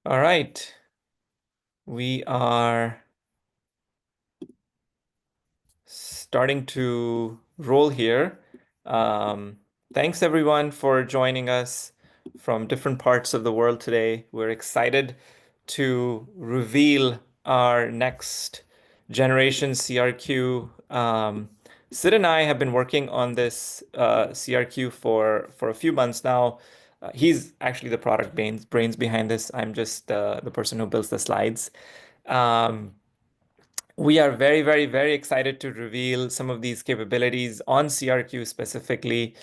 All right. We are starting to roll here. Um, Thanks everyone for joining us from different parts of the world today. We're excited to reveal our next generation CRQ. Sid and I have been working on this CRQ for a few months now. He's actually the product brains behind this. I'm just the person who builds the slides. Um, we are very, very, very excited to reveal some of these capabilities on CRQ specifically.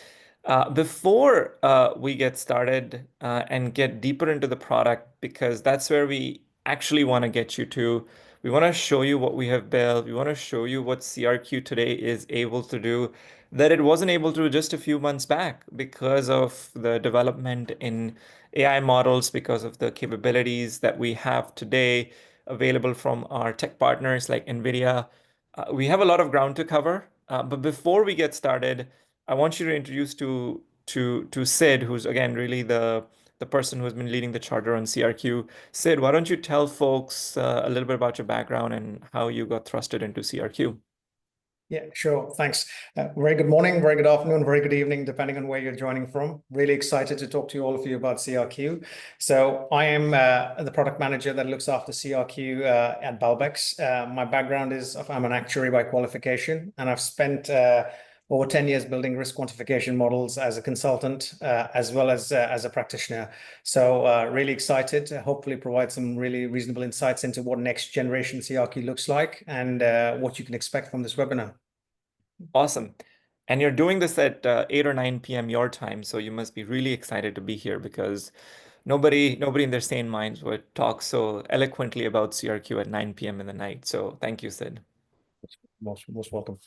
Before we get started and get deeper into the product, because that's where we actually want to get you to. We want to show you what we have built. We want to show you what CRQ today is able to do that it wasn't able to just a few months back because of the development in AI models, because of the capabilities that we have today available from our tech partners like NVIDIA. We have a lot of ground to cover, but before we get started, I want you to introduce to Sid, who's again really the person who has been leading the charter on CRQ. Sid, why don't you tell folks a little bit about your background and how you got thrusted into CRQ? Yeah, sure. Thanks. Very good morning, very good afternoon, very good evening, depending on where you're joining from. Really excited to talk to all of you about CRQ. So I am the product manager that looks after CRQ at Balbix. My background is I'm an actuary by qualification, and I've spent over 10 years building risk quantification models as a consultant, as well as a practitioner. So really excited to hopefully provide some really reasonable insights into what next generation CRQ looks like and what you can expect from this webinar. Awesome. And you're doing this at 8 or 9 p.m. your time, so you must be really excited to be here because nobody in their sane minds would talk so eloquently about CRQ at 9 p.m. in the night. So thank you, Sid. Most welcome.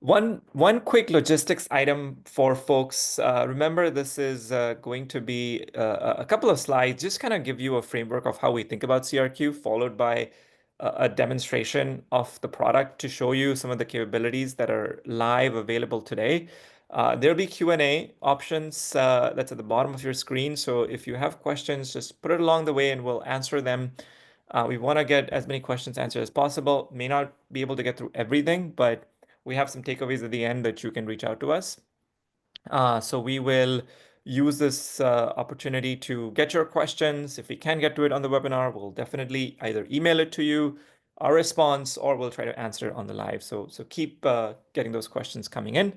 One quick logistics item for folks. Remember, this is going to be a couple of slides, just kind of give you a framework of how we think about CRQ, followed by a demonstration of the product to show you some of the capabilities that are live available today. There'll be Q&A options that's at the bottom of your screen. So if you have questions, just put it along the way and we'll answer them. We want to get as many questions answered as possible. May not be able to get through everything, but we have some takeaways at the end that you can reach out to us. So we will use this opportunity to get your questions. If we can get to it on the webinar, we'll definitely either email it to you, our response, or we'll try to answer it on the live. So keep getting those questions coming in.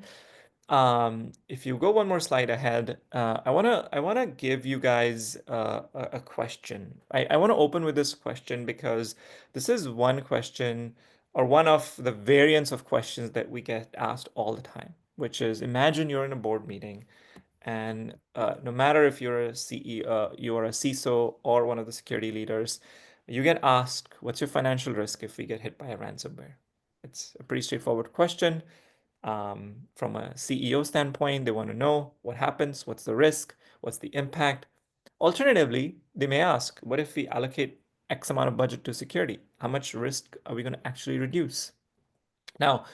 If you go one more slide ahead, I wanna give you guys a question. I want to open with this question because this is one question or one of the variants of questions that we get asked all the time, which is imagine you're in a board meeting and no matter if you're a CEO, you are a CISO or one of the security leaders, you get asked, what's your financial risk if we get hit by a ransomware? It's a pretty straightforward question. From a CEO standpoint, they want to know what happens, what's the risk, what's the impact. Alternatively, they may ask, what if we allocate X amount of budget to security? How much risk are we going to actually reduce? Now,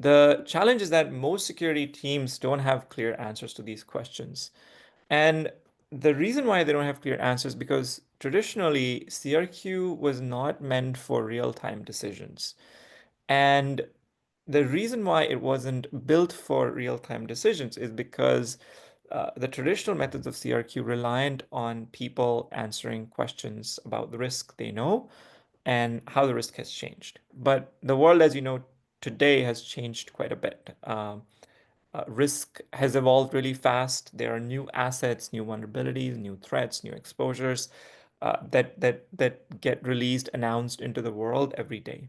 the challenge is that most security teams don't have clear answers to these questions. And the reason why they don't have clear answers because traditionally CRQ was not meant for real-time decisions. And the reason why it wasn't built for real-time decisions is because the traditional methods of CRQ reliant on people answering questions about the risk they know and how the risk has changed. But the world, as you know, today has changed quite a bit. Risk has evolved really fast. There are new assets, new vulnerabilities, new threats, new exposures that get released, announced into the world every day.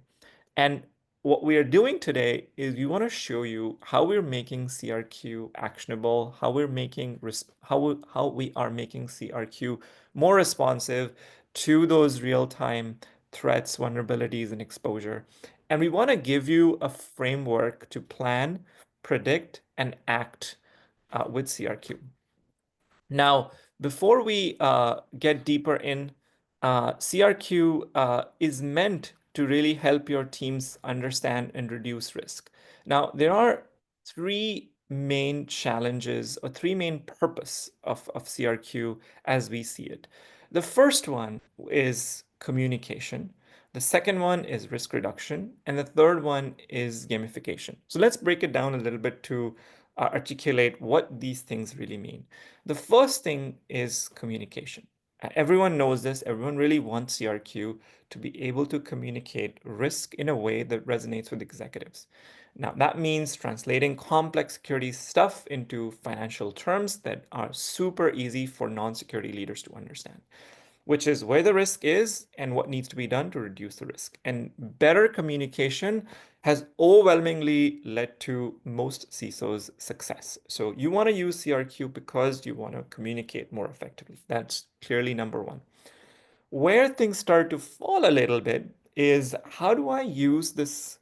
And what we are doing today is we want to show you how we're making CRQ actionable, how we're making how we are making CRQ more responsive to those real-time threats, vulnerabilities, and exposure. And we want to give you a framework to plan, predict, and act with CRQ. Now, before we get deeper in, CRQ is meant to really help your teams understand and reduce risk. Now, there are three main challenges or three main purpose of CRQ as we see it. The first one is communication. The second one is risk reduction. And the third one is gamification. So let's break it down a little bit to articulate what these things really mean. The first thing is communication. Everyone knows this. Everyone really wants CRQ to be able to communicate risk in a way that resonates with executives. Now, that means translating complex security stuff into financial terms that are super easy for non-security leaders to understand, which is where the risk is and what needs to be done to reduce the risk. And better communication has overwhelmingly led to most CISOs' success. So you want to use CRQ because you want to communicate more effectively. That's clearly number one. Where things start to fall a little bit is how do I use this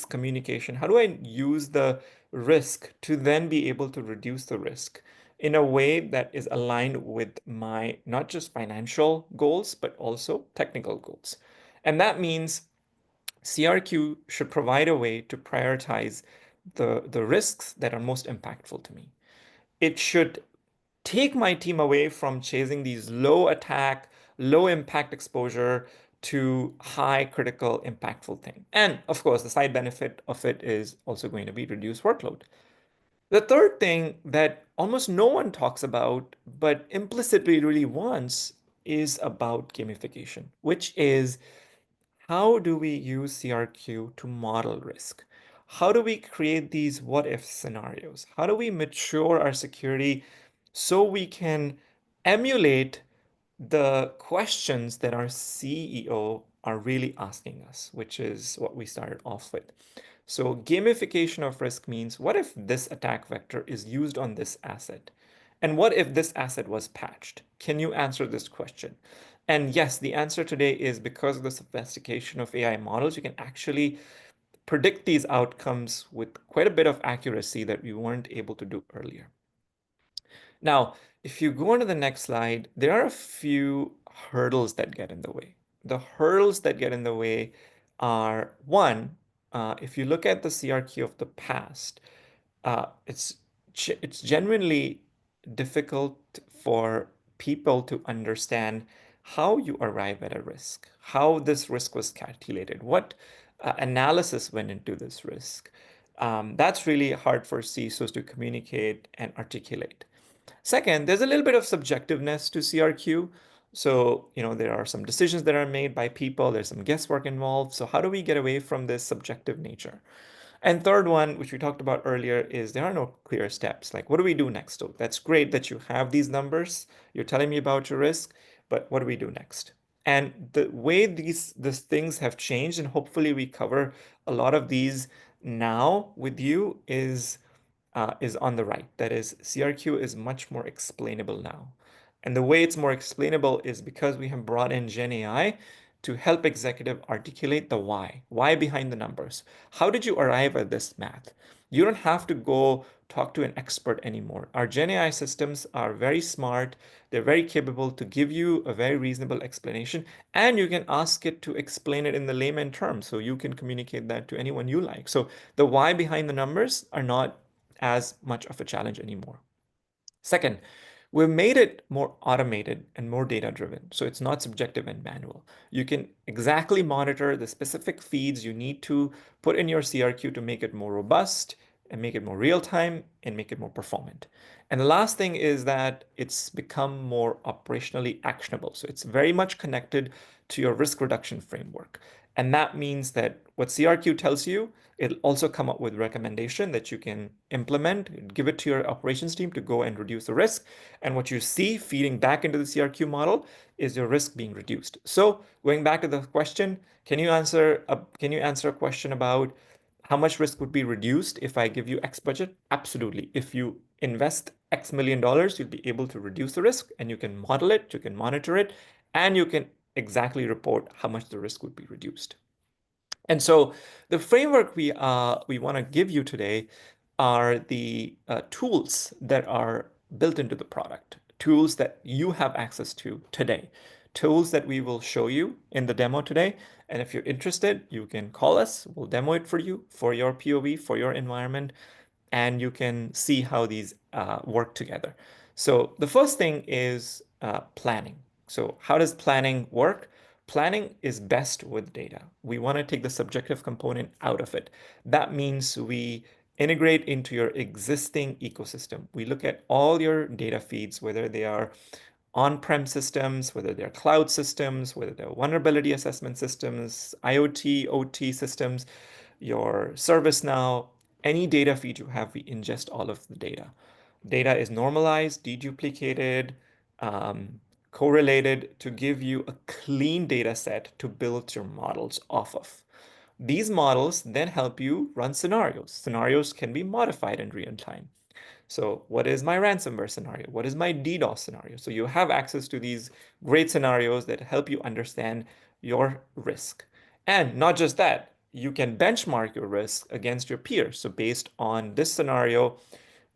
communication? How do I use the risk to then be able to reduce the risk in a way that is aligned with my not just financial goals, but also technical goals? And that means CRQ should provide a way to prioritize the risks that are most impactful to me. It should take my team away from chasing these low attack, low impact exposure to high critical impactful thing. And of course, the side benefit of it is also going to be reduced workload. The third thing that almost no one talks about, but implicitly really wants, is about gamification, which is how do we use CRQ to model risk? How do we create these what if scenarios? How do we mature our security so we can emulate the questions that our CEO are really asking us, which is what we started off with. So gamification of risk means what if this attack vector is used on this asset? And what if this asset was patched? Can you answer this question? And yes, the answer today is because of the sophistication of AI models, you can actually predict these outcomes with quite a bit of accuracy that we weren't able to do earlier. Now, if you go on to the next slide, there are a few hurdles that get in the way. The hurdles that get in the way are one, if you look at the CRQ of the past, it's genuinely difficult for people to understand how you arrive at a risk, how this risk was calculated, what analysis went into this risk. That's really hard for CISOs to communicate and articulate. Second, there's a little bit of subjectiveness to CRQ. So, there are some decisions that are made by people, there's some guesswork involved. So how do we get away from this subjective nature? And third one, which we talked about earlier, is there are no clear steps. Like, what do we do next? So that's great that you have these numbers. You're telling me about your risk, but what do we do next? And the way these things have changed, and hopefully we cover a lot of these now with you, is on the right. That is, CRQ is much more explainable now. And the way it's more explainable is because we have brought in Gen AI to help executive articulate the why behind the numbers. How did you arrive at this math? You don't have to go talk to an expert anymore. Our Gen AI systems are very smart. They're very capable to give you a very reasonable explanation, and you can ask it to explain it in the layman terms, so you can communicate that to anyone you like. So the why behind the numbers are not as much of a challenge anymore. Second, we've made it more automated and more data-driven, so it's not subjective and manual. You can exactly monitor the specific feeds you need to put in your CRQ to make it more robust and make it more real-time and make it more performant. And the last thing is that it's become more operationally actionable. So it's very much connected to your risk reduction framework. And that means that what CRQ tells you, it'll also come up with recommendation that you can implement, give it to your operations team to go and reduce the risk. And what you see feeding back into the CRQ model is your risk being reduced. So going back to the question, can you answer a question about how much risk would be reduced if I give you X budget? Absolutely. If you invest X million dollars, you'll be able to reduce the risk, and you can model it, you can monitor it, and you can exactly report how much the risk would be reduced. And so the framework we want to give you today are the tools that are built into the product, tools that you have access to today, tools that we will show you in the demo today. And if you're interested, you can call us. We'll demo it for you, for your POV, for your environment, and you can see how these work together. So the first thing is planning. So how does planning work? Planning is best with data. We want to take the subjective component out of it. That means we integrate into your existing ecosystem. We look at all your data feeds, whether they are on-prem systems, whether they're cloud systems, whether they're vulnerability assessment systems, IoT, OT systems, your ServiceNow, any data feed you have, we ingest all of the data. Data is normalized, deduplicated, um, correlated to give you a clean data set to build your models off of. These models then help you run scenarios. Scenarios can be modified in real time. So what is my ransomware scenario? What is my DDoS scenario? So you have access to these great scenarios that help you understand your risk. And not just that, you can benchmark your risk against your peers. So based on this scenario,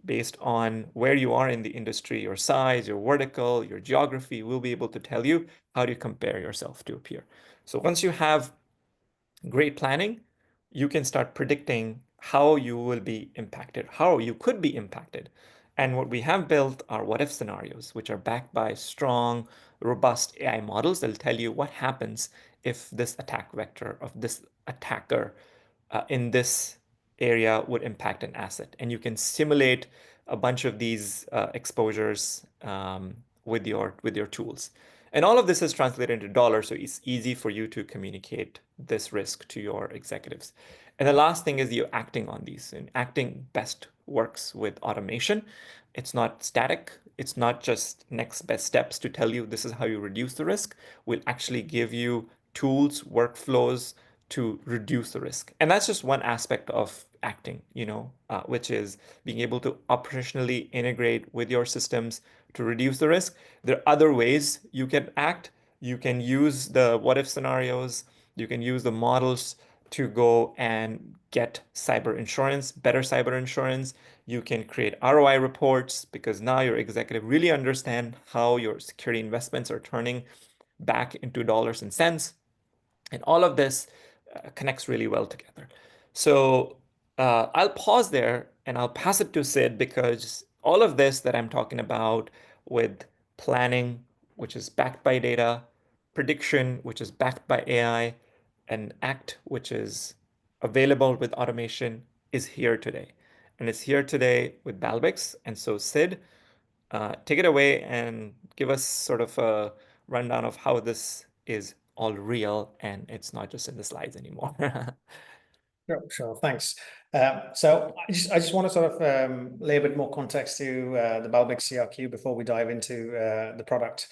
based on where you are in the industry, your size, your vertical, your geography, we'll be able to tell you how to compare yourself to a peer. So once you have great planning, you can start predicting how you will be impacted, how you could be impacted. And what we have built are what if scenarios, which are backed by strong, robust AI models that'll tell you what happens if this attack vector of this attacker in this area would impact an asset. And you can simulate a bunch of these exposures with your tools. And all of this is translated into dollars, so it's easy for you to communicate this risk to your executives. And the last thing is you acting on these. And acting best works with automation. It's not static. It's not just next best steps to tell you this is how you reduce the risk. We'll actually give you tools, workflows to reduce the risk. And that's just one aspect of acting, which is being able to operationally integrate with your systems to reduce the risk. There are other ways you can act. You can use the what if scenarios. You can use the models to go and get cyber insurance, better cyber insurance. You can create ROI reports because now your executive really understand how your security investments are turning back into dollars and cents. And all of this connects really well together. So I'll pause there and I'll pass it to Sid because all of this that I'm talking about with planning, which is backed by data, prediction, which is backed by AI, and act, which is available with automation, is here today. And it's here today with Balbix. And so, Sid, take it away and give us sort of a rundown of how this is all real and it's not just in the slides anymore. Sure. Thanks. So I just want to sort of lay a bit more context to the Balbix CRQ before we dive into the product.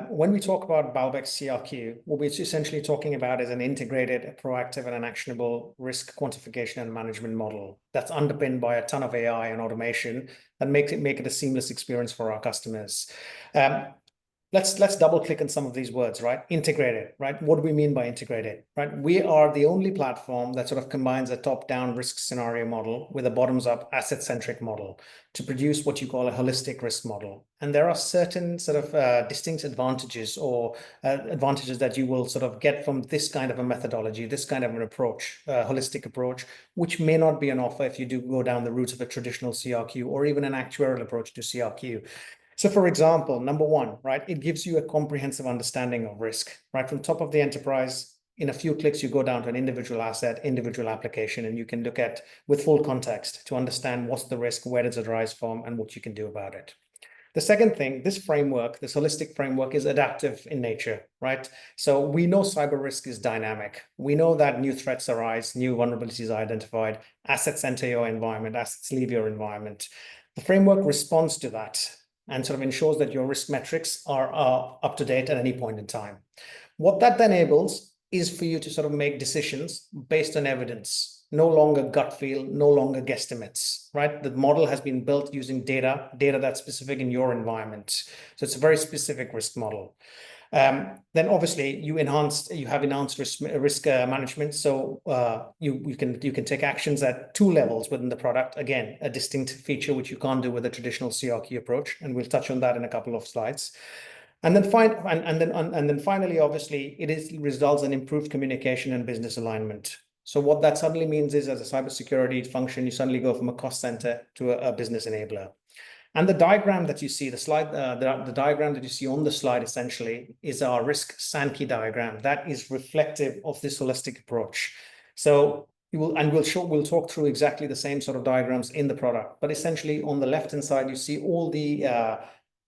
When we talk about Balbix CRQ, what we're essentially talking about is an integrated, proactive, and an actionable risk quantification and management model that's underpinned by a ton of AI and automation that make it a seamless experience for our customers. Let's double click on some of these words, right? Integrated, right? What do we mean by integrated, right? We are the only platform that sort of combines a top-down risk scenario model with a bottoms-up asset-centric model to produce what you call a holistic risk model. And there are certain sort of distinct advantages or advantages that you will sort of get from this kind of a methodology, this kind of an approach, holistic approach, which may not be an offer if you do go down the route of a traditional CRQ or even an actuarial approach to CRQ. So for example, number one, right, it gives you a comprehensive understanding of risk, right? From top of the enterprise, in a few clicks, you go down to an individual asset, individual application, and you can look at with full context to understand what's the risk, where does it arise from, and what you can do about it. The second thing, this framework, this holistic framework is adaptive in nature, right? So we know cyber risk is dynamic. We know that new threats arise, new vulnerabilities are identified, assets enter your environment, assets leave your environment. The framework responds to that and sort of ensures that your risk metrics are up to date at any point in time. What that then enables is for you to sort of make decisions based on evidence, no longer gut feel, no longer guesstimates, right? The model has been built using data that's specific in your environment. So it's a very specific risk model. Then obviously you have enhanced risk management. So you can take actions at two levels within the product. Again, a distinct feature which you can't do with a traditional CRQ approach, and we'll touch on that in a couple of slides. And then finally, obviously, results in improved communication and business alignment. So what that suddenly means is, as a cybersecurity function, you suddenly go from a cost center to a business enabler. And the diagram that you see, the slide, the diagram that you see on the slide essentially is our risk Sankey diagram. That is reflective of this holistic approach. So we'll talk through exactly the same sort of diagrams in the product. But essentially on the left-hand side, you see all the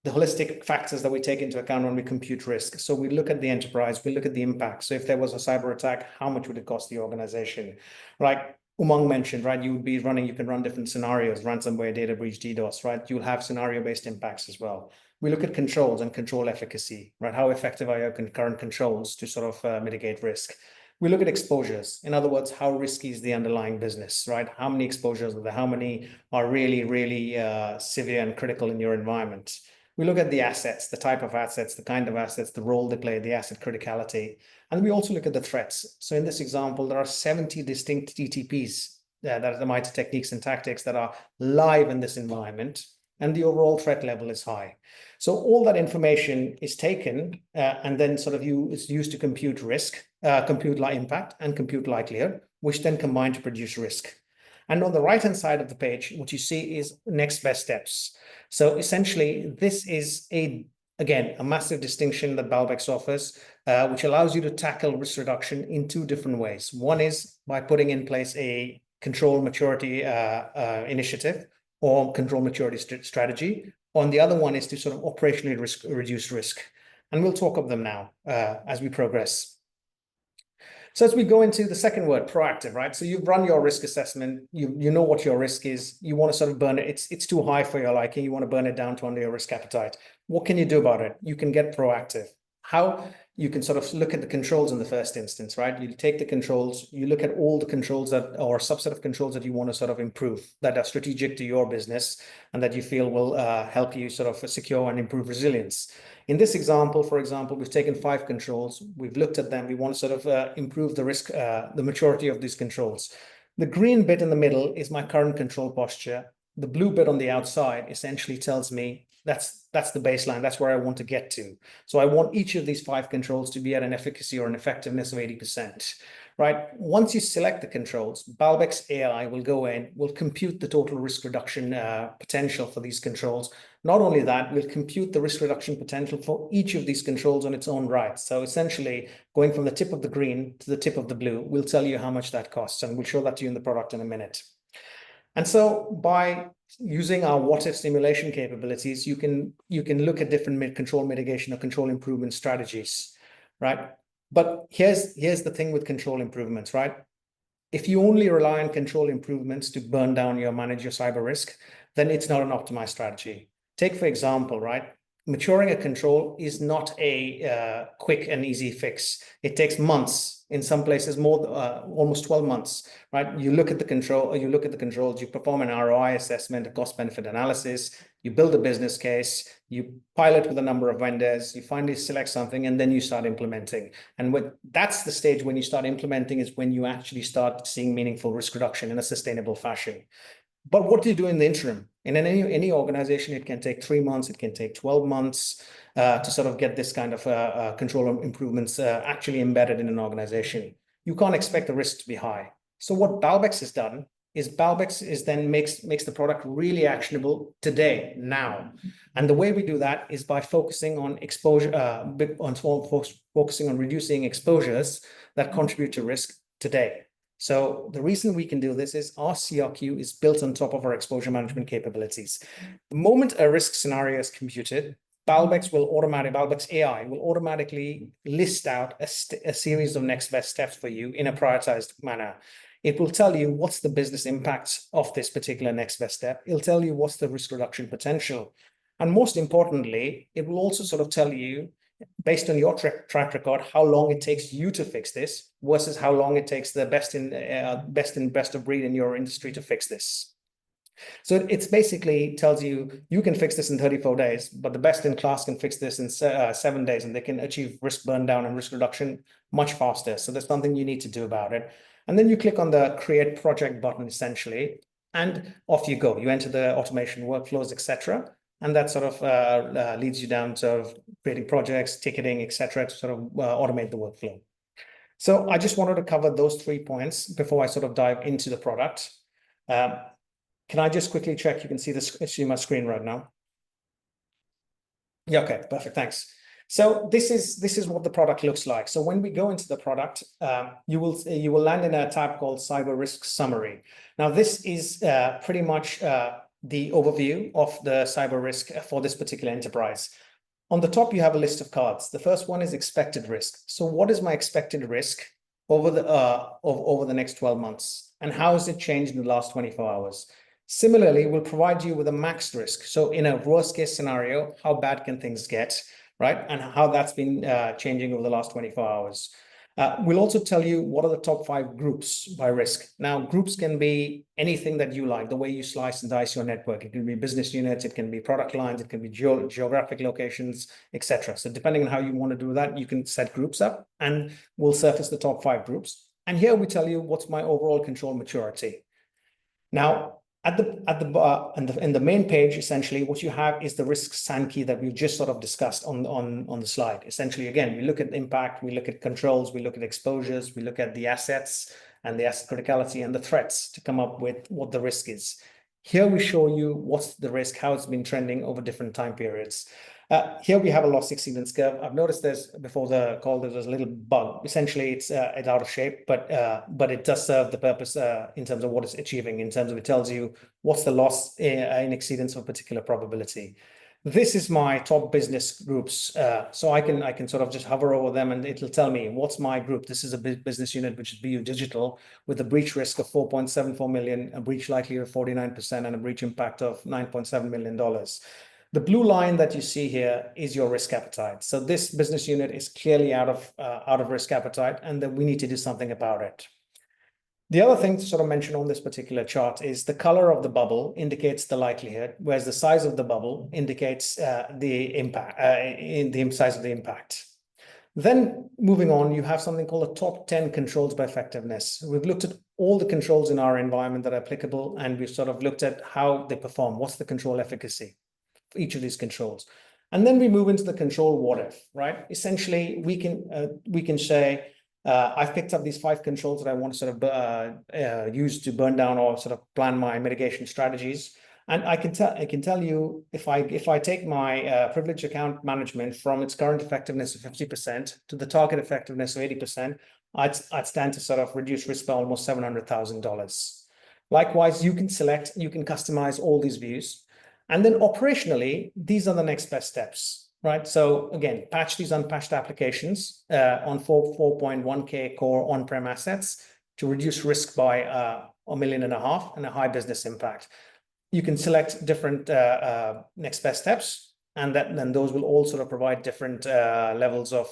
holistic factors that we take into account when we compute risk. So we look at the enterprise, we look at the impact. So if there was a cyber attack, how much would it cost the organization? Like Umang mentioned, right? You can run different scenarios, ransomware, data breach, DDoS, right? You'll have scenario-based impacts as well. We look at controls and control efficacy, right? How effective are your current controls to sort of mitigate risk? We look at exposures. In other words, how risky is the underlying business, right? How many exposures are there? How many are really, really severe and critical in your environment? We look at the assets, the type of assets, the kind of assets, the role they play, the asset criticality. And we also look at the threats. So in this example, there are 70 distinct TTPs, that are the MITRE techniques and tactics that are live in this environment, and the overall threat level is high. So all that information is taken and then sort of is used to compute risk, compute impact, and compute likelihood, which then combine to produce risk. And on the right-hand side of the page, what you see is next best steps. So essentially, this is again, a massive distinction that Balbix offers, which allows you to tackle risk reduction in two different ways. One is by putting in place a control maturity initiative or control maturity strategy. On the other one is to sort of operationally reduce risk. And we'll talk of them now as we progress. So as we go into the second word, proactive, right? So you've run your risk assessment, you know what your risk is, you want to sort of burn it, it's too high for your liking, you want to burn it down to under your risk appetite. What can you do about it? You can get proactive. How? You can sort of look at the controls in the first instance, right? You take the controls, you look at all the controls or subset of controls that you want to sort of improve, that are strategic to your business and that you feel will help you sort of secure and improve resilience. In this example, for example, we've taken 5 controls, we've looked at them, we want to sort of improve the risk, the maturity of these controls. The green bit in the middle is my current control posture. The blue bit on the outside essentially tells me that's the baseline, that's where I want to get to. So I want each of these 5 controls to be at an efficacy or an effectiveness of 80%. Right? Once you select the controls, Balbix AI will go in, will compute the total risk reduction potential for these controls. Not only that, we'll compute the risk reduction potential for each of these controls on its own right. So essentially, going from the tip of the green to the tip of the blue, we'll tell you how much that costs, and we'll show that to you in the product in a minute. And so by using our what-if simulation capabilities, you can look at different control mitigation or control improvement strategies, right? But here's the thing with control improvements, right? If you only rely on control improvements to burn down manage your cyber risk, then it's not an optimized strategy. Take, for example, right? Maturing a control is not a quick and easy fix. It takes months, in some places more, almost 12 months, right? You look at the control, you look at the controls, you perform an ROI assessment, a cost-benefit analysis, you build a business case, you pilot with a number of vendors, you finally select something, and then you start implementing. And that's the stage when you start implementing is when you actually start seeing meaningful risk reduction in a sustainable fashion. But what do you do in the interim? In any organization, it can take 3 months, it can take 12 months to sort of get this kind of control improvements actually embedded in an organization. You can't expect the risk to be high. So what Balbix has done is then makes the product really actionable today, now. And the way we do that is by focusing on exposure, focusing on reducing exposures that contribute to risk today. So the reason we can do this is our CRQ is built on top of our exposure management capabilities. The moment a risk scenario is computed, Balbix AI will automatically list out a series of next best steps for you in a prioritized manner. It will tell you what's the business impact of this particular next best step. It'll tell you what's the risk reduction potential. And most importantly, it will also sort of tell you, based on your track record, how long it takes you to fix this versus how long it takes the best of breed in your industry to fix this. So it's basically tells you can fix this in 34 days, but the best in class can fix this in 7 days, and they can achieve risk burn down and risk reduction much faster. So there's something you need to do about it. And then you click on the create project button essentially, and off you go. You enter the automation workflows, etc. And that sort of leads you down to creating projects, ticketing, etc., to sort of automate the workflow. So I just wanted to cover those 3 points before I sort of dive into the product. Can I just quickly check you can see my screen right now? Yeah, okay, perfect. Thanks. So this is what the product looks like. So when we go into the product, you will land in a tab called Cyber Risk Summary. Now this is pretty much the overview of the cyber risk for this particular enterprise. On the top, you have a list of cards. The first one is expected risk. So what is my expected risk over the next 12 months, and how has it changed in the last 24 hours? Similarly, we'll provide you with a max risk. So in a worst case scenario, how bad can things get, right? And how that's been changing over the last 24 hours. We'll also tell you what are the top 5 groups by risk. Now, groups can be anything that you like, the way you slice and dice your network. It can be business units, it can be product lines, it can be geographic locations, etc. So depending on how you want to do that, you can set groups up, and we'll surface the top 5 groups. And here we tell you what's my overall control maturity. Now, in the main page, essentially, what you have is the risk Sankey that we've just sort of discussed on the slide. Essentially, again, we look at impact, we look at controls, we look at exposures, we look at the assets and the asset criticality and the threats to come up with what the risk is. Here we show you what's the risk, how it's been trending over different time periods. Here we have a loss exceedance curve. I've noticed this before the call, there was a little bug. Essentially, it's out of shape, but it does serve the purpose in terms of what it's achieving, in terms of it tells you what's the loss in exceedance of a particular probability. This is my top business groups. So I can sort of just hover over them and it'll tell me what's my group. This is a business unit, which is BU Digital, with a breach risk of 4.74 million, a breach likelihood of 49%, and a breach impact of $9.7 million. The blue line that you see here is your risk appetite. So this business unit is clearly out of risk appetite, and that we need to do something about it. The other thing to sort of mention on this particular chart is the color of the bubble indicates the likelihood, whereas the size of the bubble indicates the impact, in the size of the impact. Then moving on, you have something called the top 10 controls by effectiveness. We've looked at all the controls in our environment that are applicable, and we've sort of looked at how they perform. What's the control efficacy for each of these controls? And then we move into the control what if, right? Essentially, we can say, I've picked up these 5 controls that I want to sort of use to burn down or sort of plan my mitigation strategies. And I can tell you if I take my privilege account management from its current effectiveness of 50% to the target effectiveness of 80%, I'd stand to sort of reduce risk by almost $700,000. Likewise, you can customize all these views. And then operationally, these are the next best steps. Right. So again, patch these unpatched applications on 4.1K core on-prem assets to reduce risk by $1.5 million and a high business impact. You can select different next best steps, and then those will all sort of provide different levels of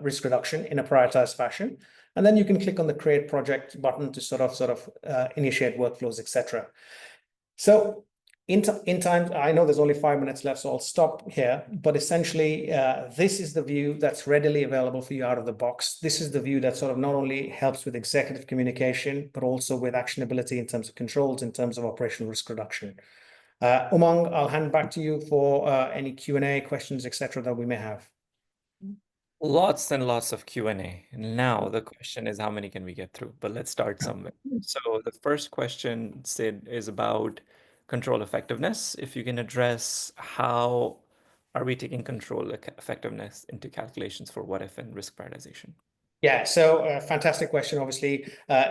risk reduction in a prioritized fashion. And then you can click on the create project button to sort of initiate workflows, etc. So in time, I know there's only 5 minutes left, so I'll stop here. But essentially, this is the view that's readily available for you out of the box. This is the view that sort of not only helps with executive communication, but also with actionability in terms of controls, in terms of operational risk reduction. Umang, I'll hand back to you for any Q&A questions, etc., that we may have. Lots and lots of Q&A. Now the question is how many can we get through? But let's start somewhere. So the first question, Sid, is about control effectiveness. If you can address how are we taking control effectiveness into calculations for what if and risk prioritization? Yeah, so fantastic question. Obviously,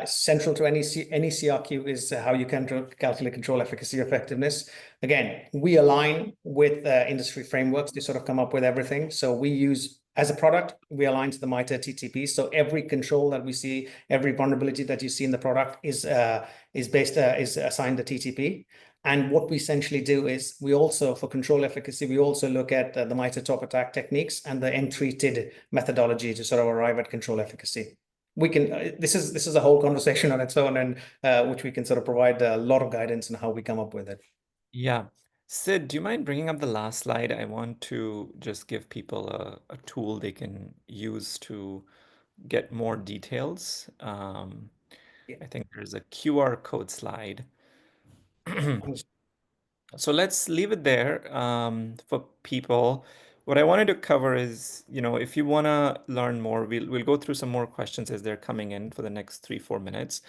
central to any CRQ is how you can calculate control efficacy effectiveness. Again, we align with industry frameworks to sort of come up with everything. So we use, as a product, we align to the MITRE TTP. So every control that we see, every vulnerability that you see in the product is assigned a TTP. And what we essentially do is we also, for control efficacy, we also look at the MITRE top attack techniques and the M3 TID methodology to sort of arrive at control efficacy. We can, this is a whole conversation on its own, and which we can sort of provide a lot of guidance on how we come up with it. Yeah. Sid, do you mind bringing up the last slide? I want to just give people a tool they can use to get more details. I think there's a QR code slide. So let's leave it there for people. What I wanted to cover is, if you want to learn more, we'll go through some more questions as they're coming in for the next 3-4 minutes.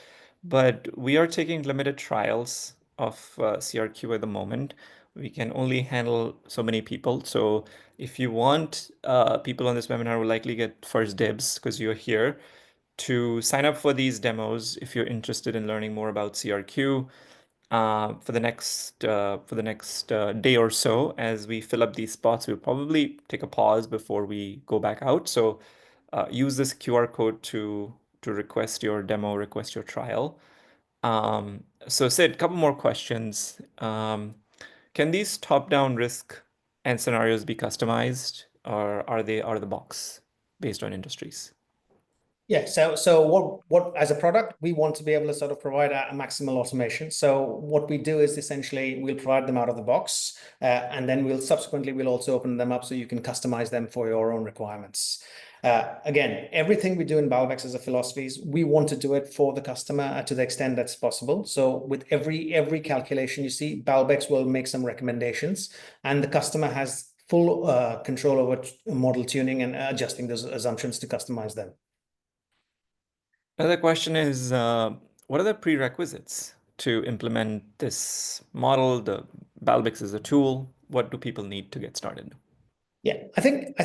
But we are taking limited trials of CRQ at the moment. We can only handle so many people. So if you want, people on this webinar will likely get first dibs because you're here to sign up for these demos if you're interested in learning more about CRQ for the next day or so. As we fill up these spots, we'll probably take a pause before we go back out. So use this QR code to request your demo, request your trial. So Sid, a couple more questions. Can these top-down risk and scenarios be customized, or are they out of the box based on industries? Yeah, so what as a product, we want to be able to sort of provide a maximal automation. So what we do is essentially we'll provide them out of the box, and then we'll also open them up so you can customize them for your own requirements. Again, everything we do in Balbix as a philosophy is we want to do it for the customer to the extent that's possible. So with every calculation you see, Balbix will make some recommendations, and the customer has full control over model tuning and adjusting those assumptions to customize them. Another question is, what are the prerequisites to implement this model? The Balbix is a tool. What do people need to get started? Yeah, I think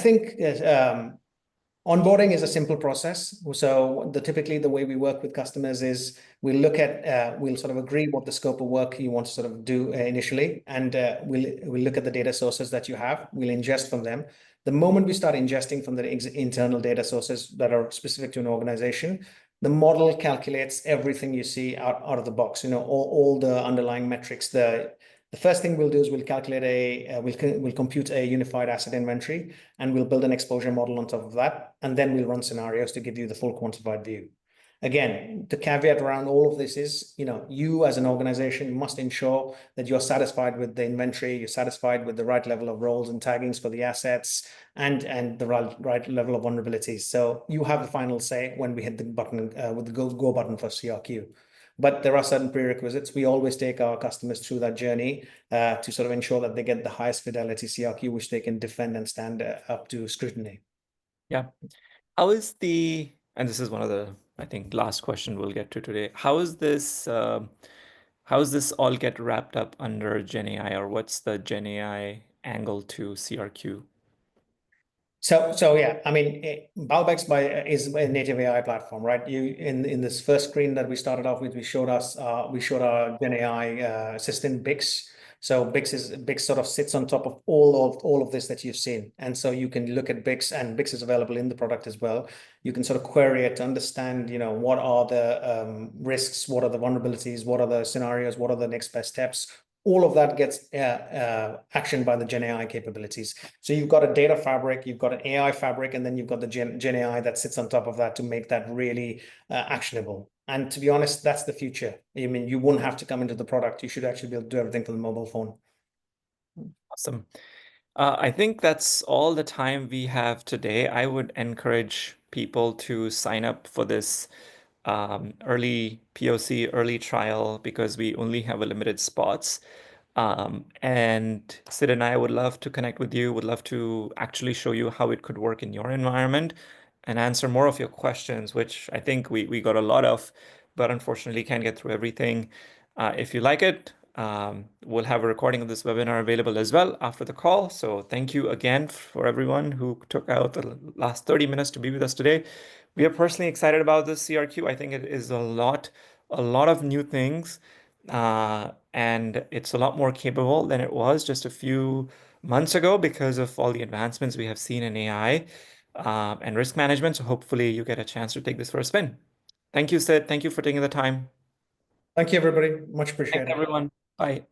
onboarding is a simple process. So typically the way we work with customers is we'll sort of agree what the scope of work you want to sort of do initially, and we'll look at the data sources that you have. We'll ingest from them. The moment we start ingesting from the internal data sources that are specific to an organization, the model calculates everything you see out of the box. All the underlying metrics. The first thing we'll do is we'll compute a unified asset inventory, and we'll build an exposure model on top of that, and then we'll run scenarios to give you the full quantified view. Again, the caveat around all of this is, you as an organization must ensure that you're satisfied with the inventory, you're satisfied with the right level of roles and taggings for the assets, and the right level of vulnerabilities. So you have the final say when we hit the button with the go button for CRQ. But there are certain prerequisites. We always take our customers through that journey to sort of ensure that they get the highest fidelity CRQ, which they can defend and stand up to scrutiny. Yeah. And this is one of the, I think, last question we'll get to today. How does this all get wrapped up under Gen AI, or what's the Gen AI angle to CRQ? So yeah, I mean, Balbix is a native AI platform, right? In this first screen that we started off with, we showed our Gen AI assistant Bix. So Bix sort of sits on top of all of this that you've seen, and so you can look at Bix, and Bix is available in the product as well. You can sort of query it to understand, what are the risks, what are the vulnerabilities, what are the scenarios, what are the next best steps. All of that gets actioned by the Gen AI capabilities. So you've got a data fabric, you've got an AI fabric, and then you've got the Gen AI that sits on top of that to make that really actionable. And to be honest, that's the future. I mean, you wouldn't have to come into the product. You should actually be able to do everything from the mobile phone. Awesome. I think that's all the time we have today. I would encourage people to sign up for this early POC, early trial, because we only have a limited spots. And Sid and I would love to connect with you, would love to actually show you how it could work in your environment and answer more of your questions, which I think we got a lot of, but unfortunately can't get through everything. If you like it, we'll have a recording of this webinar available as well after the call. So thank you again for everyone who took out the last 30 minutes to be with us today. We are personally excited about this CRQ. I think it is a lot of new things, and it's a lot more capable than it was just a few months ago because of all the advancements we have seen in AI and risk management. So hopefully you get a chance to take this for a spin. Thank you, Sid. Thank you for taking the time. Thank you, everybody. Much Thanks, appreciated. everyone. Bye.